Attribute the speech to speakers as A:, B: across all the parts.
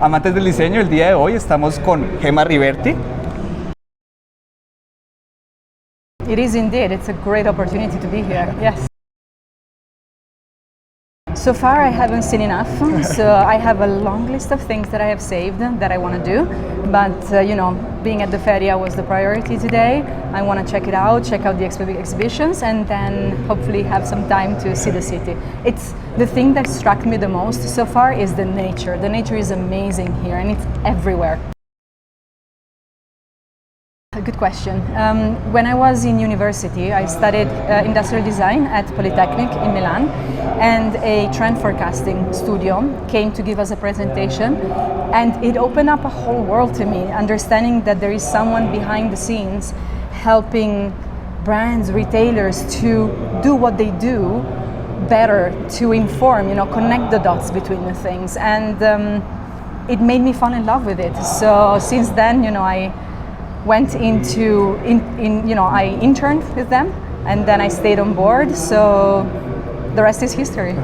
A: amantes del diseño. El día de hoy estamos con Gemma Riberti.
B: It is indeed. It's a great opportunity to be here. Yes. So far, I haven't seen enough. So I have a long list of things that I have saved that I want to do. But being at the feria was the priority today. I want to check it out, check out the exhibitions, and then hopefully have some time to see the city. It's the thing that struck me the most so far is the nature. The nature is amazing here, and it's everywhere. A good question. When I was in university, I studied industrial design at Polytechnic in Milan, and a trend forecasting studio came to give us a presentation, and it opened up a whole world to me, understanding that there is someone behind the scenes helping brands, retailers to do what they do better, to inform, connect the dots between the things, and it made me fall in love with it. So since then, I went into, I interned with them, and then I stayed on board, so the rest is history.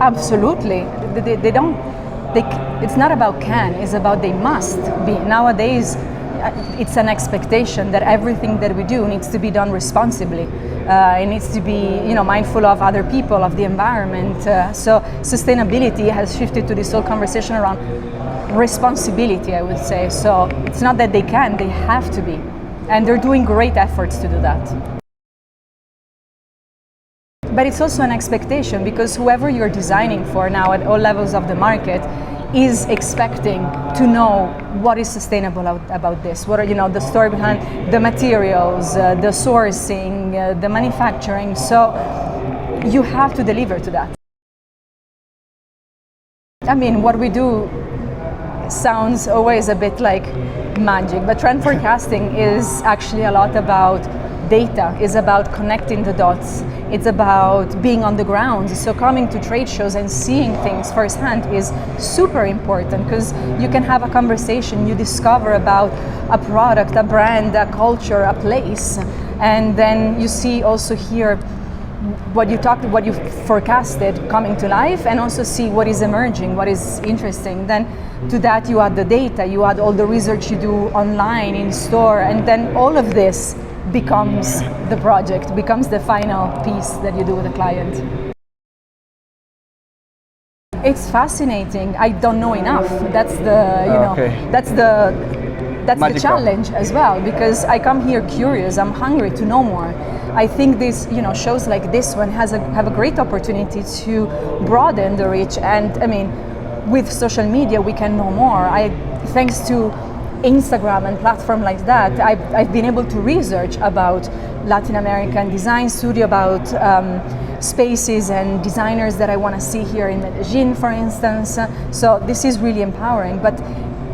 B: Absolutely. It's not about can, it's about they must be. Nowadays, it's an expectation that everything that we do needs to be done responsibly. It needs to be, mindful of other people, of the environment. So sustainability has shifted to this whole conversation around responsibility, I would say. So it's not that they can, they have to be. And they're doing great efforts to do that. But it's also an expectation, because whoever you're designing for now at all levels of the market is expecting to know what is sustainable about this. What are the story behind the materials, the sourcing, the manufacturing. So you have to deliver to that. I mean, what we do sounds always a bit like magic, but trend forecasting is actually a lot about data, is about connecting the dots. It's about being on the ground. So coming to trade shows and seeing things firsthand is super important, because you can have a conversation, you discover about a product, a brand, a culture, a place, and then you see also here what you forecasted coming to life, and also see what is emerging, what is interesting. Then to that you add the data, you add all the research you do online, in store, and then all of this becomes the project, becomes the final piece that you do with the client. It's fascinating. I don't know enough. That's the challenge as well, because I come here curious. I'm hungry to know more. I think this, shows like this one have a great opportunity to broaden the reach. And I mean, with social media, we can know more. Thanks to Instagram and platform like that, I've been able to research about Latin American design studio, about spaces and designers that I want to see here in Medellin, for instance. So this is really empowering. But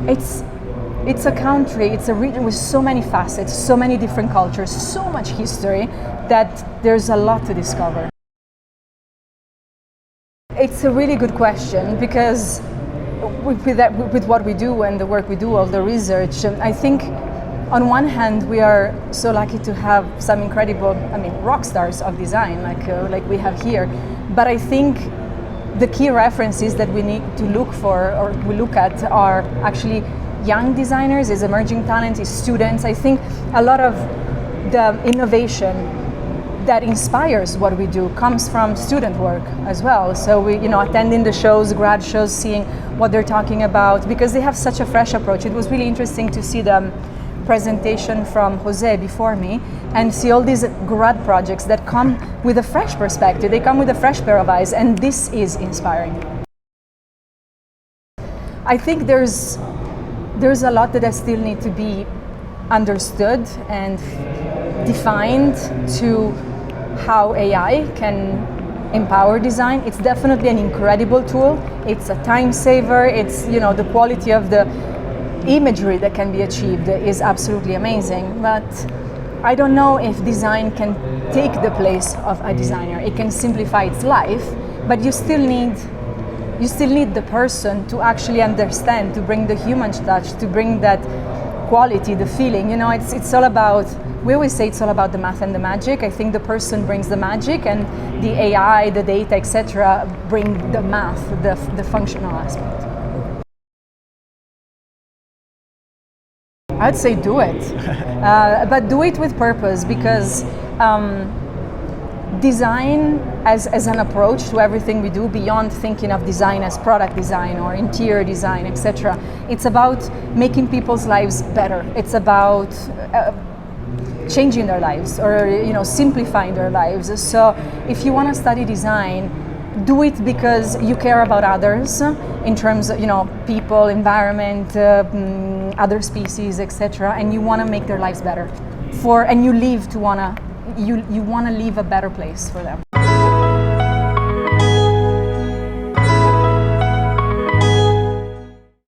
B: it's a country, it's a region with so many facets, so many different cultures, so much history, that there's a lot to discover. It's a really good question, because with what we do and the work we do, all the research, I think on one hand we are so lucky to have some incredible, rock stars of design like we have here. But I think the key references that we need to look for, or we look at, are actually young designers, is emerging talent, is students. I think a lot of the innovation that inspires what we do comes from student work as well. So we, attending the shows, grad shows, seeing what they're talking about, because they have such a fresh approach. It was really interesting to see the presentation from Jose before me and see all these grad projects that come with a fresh perspective. They come with a fresh pair of eyes, and this is inspiring. I think there's a lot that still need to be understood and defined to how AI can empower design. It's definitely an incredible tool. It's a time saver. It's, the quality of the imagery that can be achieved is absolutely amazing. But I don't know if design can take the place of a designer. It can simplify its life, but you still need the person to actually understand, to bring the human touch, to bring that quality, the feeling. You know, it's all about. We always say it's all about the math and the magic. I think the person brings the magic, and the AI, the data, etc., bring the math, the functional aspect. I'd say do it, but do it with purpose, because design as an approach to everything we do, beyond thinking of design as product design or interior design, etc. It's about making people's lives better. It's about changing their lives, or simplifying their lives. So if you want to study design, do it because you care about others in terms of people, environment, other species, etc. And you want to make their lives better. And you want to leave a better place for them.